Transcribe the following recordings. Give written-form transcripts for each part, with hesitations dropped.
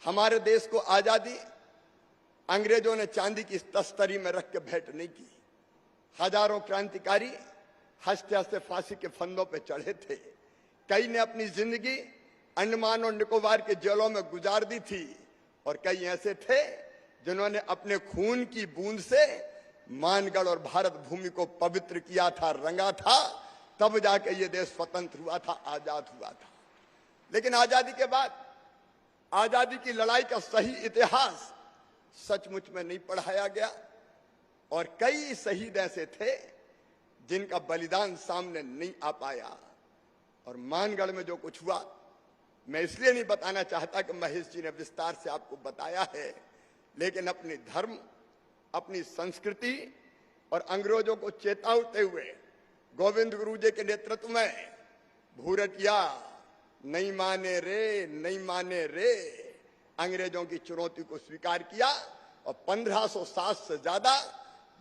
हमारे देश को आजादी अंग्रेजों ने चांदी की तस्तरी में रख के भेंट नहीं की। हजारों क्रांतिकारी हंसते हंसते फांसी के फंदों पे चढ़े थे। कई ने अपनी जिंदगी अंडमान और निकोबार के जेलों में गुजार दी थी और कई ऐसे थे जिन्होंने अपने खून की बूंद से मानगढ़ और भारत भूमि को पवित्र किया था, रंगा था, तब जाके ये देश स्वतंत्र हुआ था, आजाद हुआ था। लेकिन आजादी के बाद आजादी की लड़ाई का सही इतिहास सचमुच में नहीं पढ़ाया गया और कई शहीद ऐसे थे जिनका बलिदान सामने नहीं आ पाया। और मानगढ़ में जो कुछ हुआ, मैं इसलिए नहीं बताना चाहता कि महेश जी ने विस्तार से आपको बताया है, लेकिन अपनी धर्म, अपनी संस्कृति और अंग्रेजों को चेतावते हुए गोविंद गुरु जी के नेतृत्व में भूरटिया नहीं माने रे, नहीं माने रे, अंग्रेजों की चुनौती को स्वीकार किया और 1507 से ज्यादा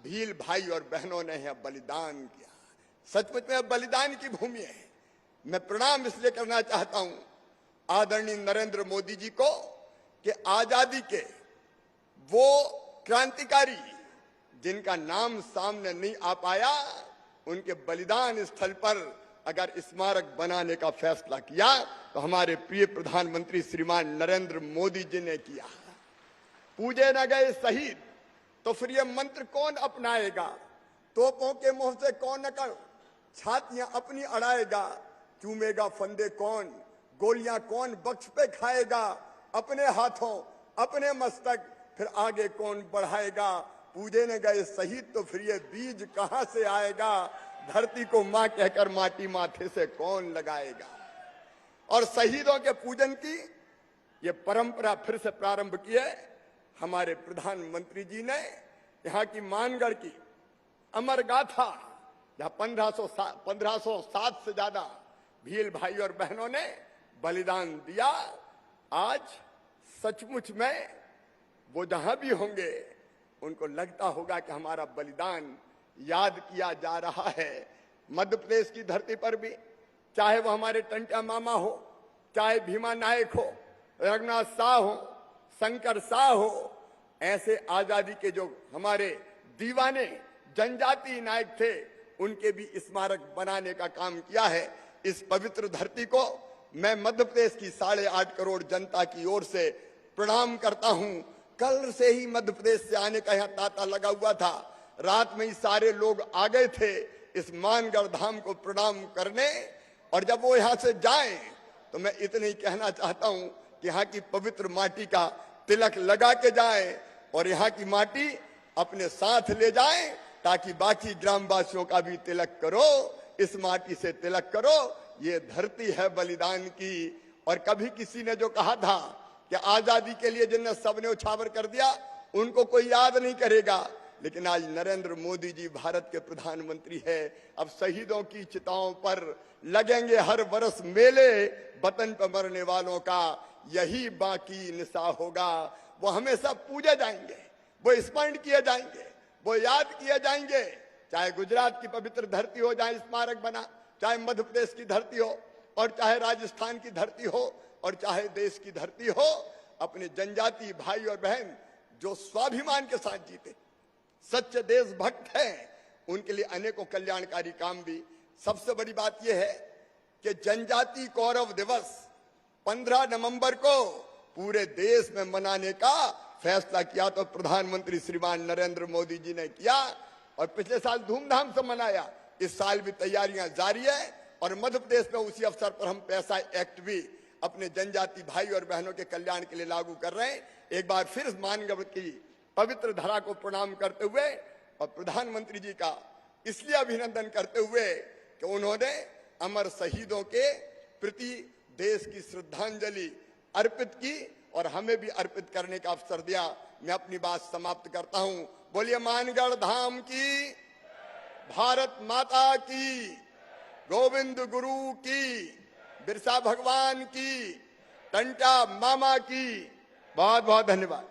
भील भाई और बहनों ने यह बलिदान किया। सचमुच में बलिदान की भूमि है। मैं प्रणाम इसलिए करना चाहता हूं आदरणीय नरेंद्र मोदी जी को कि आजादी के वो क्रांतिकारी जिनका नाम सामने नहीं आ पाया, उनके बलिदान स्थल पर अगर स्मारक बनाने का फैसला किया तो हमारे प्रिय प्रधानमंत्री श्रीमान नरेंद्र मोदी जी ने किया। पूजे न गए शहीद तो फिर ये मंत्र कौन अपनाएगा? तोपों के मुंह से कौन नकल छातियां अपनी अड़ाएगा? चूमेगा फंदे कौन, गोलियां कौन बख्श पे खाएगा? अपने हाथों अपने मस्तक फिर आगे कौन बढ़ाएगा? पूजे न गए शहीद तो फिर ये बीज कहां से आएगा? धरती को मां कहकर माटी माथे से कौन लगाएगा? और शहीदों के पूजन की ये परंपरा फिर से प्रारंभ की है हमारे प्रधानमंत्री जी ने। यहाँ की मानगढ़ की अमर गाथा, जहां 1507 से ज्यादा भील भाई और बहनों ने बलिदान दिया, आज सचमुच में वो जहां भी होंगे उनको लगता होगा कि हमारा बलिदान याद किया जा रहा है। मध्य प्रदेश की धरती पर भी, चाहे वो हमारे टंटा मामा हो, चाहे भीमा नायक हो, रघुनाथ शाह हो, शंकर शाह हो, ऐसे आजादी के जो हमारे दीवाने जनजाति नायक थे, उनके भी स्मारक बनाने का काम किया है। इस पवित्र धरती को मैं मध्य प्रदेश की 8.5 करोड़ जनता की ओर से प्रणाम करता हूं। कल से ही मध्य प्रदेश से आने का यहाँ तांता लगा हुआ था। रात में ही सारे लोग आ गए थे इस मानगढ़ धाम को प्रणाम करने, और जब वो यहाँ से जाएं तो मैं इतना ही कहना चाहता हूं कि यहाँ की पवित्र माटी का तिलक लगा के जाएं और यहाँ की माटी अपने साथ ले जाएं, ताकि बाकी ग्रामवासियों का भी तिलक करो, इस माटी से तिलक करो। ये धरती है बलिदान की। और कभी किसी ने जो कहा था कि आजादी के लिए जिन्हें सबने उछावर कर दिया उनको कोई याद नहीं करेगा, लेकिन आज नरेंद्र मोदी जी भारत के प्रधानमंत्री है। अब शहीदों की चिताओं पर लगेंगे हर वर्ष मेले, वतन पर मरने वालों का यही बाकी निशा होगा। वो हमेशा पूजे जाएंगे, वो स्मरण किए जाएंगे, वो याद किए जाएंगे। चाहे गुजरात की पवित्र धरती हो जहां स्मारक बना, चाहे मध्य प्रदेश की धरती हो, और चाहे राजस्थान की धरती हो, और चाहे देश की धरती हो, अपने जनजाति भाई और बहन जो स्वाभिमान के साथ जीते, सच्चे देशभक्त हैं, उनके लिए अनेकों कल्याणकारी काम भी। सबसे बड़ी बात यह है कि जनजाति गौरव दिवस 15 नवंबर को पूरे देश में मनाने का फैसला किया तो प्रधानमंत्री श्रीमान नरेंद्र मोदी जी ने किया, और पिछले साल धूमधाम से मनाया। इस साल भी तैयारियां जारी है और मध्य प्रदेश में उसी अवसर पर हम पैसा एक्ट भी अपने जनजाति भाई और बहनों के कल्याण के लिए लागू कर रहे हैं। एक बार फिर मानगढ़ की पवित्र धरा को प्रणाम करते हुए और प्रधानमंत्री जी का इसलिए अभिनंदन करते हुए कि उन्होंने अमर शहीदों के प्रति देश की श्रद्धांजलि अर्पित की और हमें भी अर्पित करने का अवसर दिया। मैं अपनी बात समाप्त करता हूं। बोलिए मानगढ़ धाम की, भारत माता की, गोविंद गुरु की, बिरसा भगवान की, टंटा मामा की। बहुत बहुत धन्यवाद।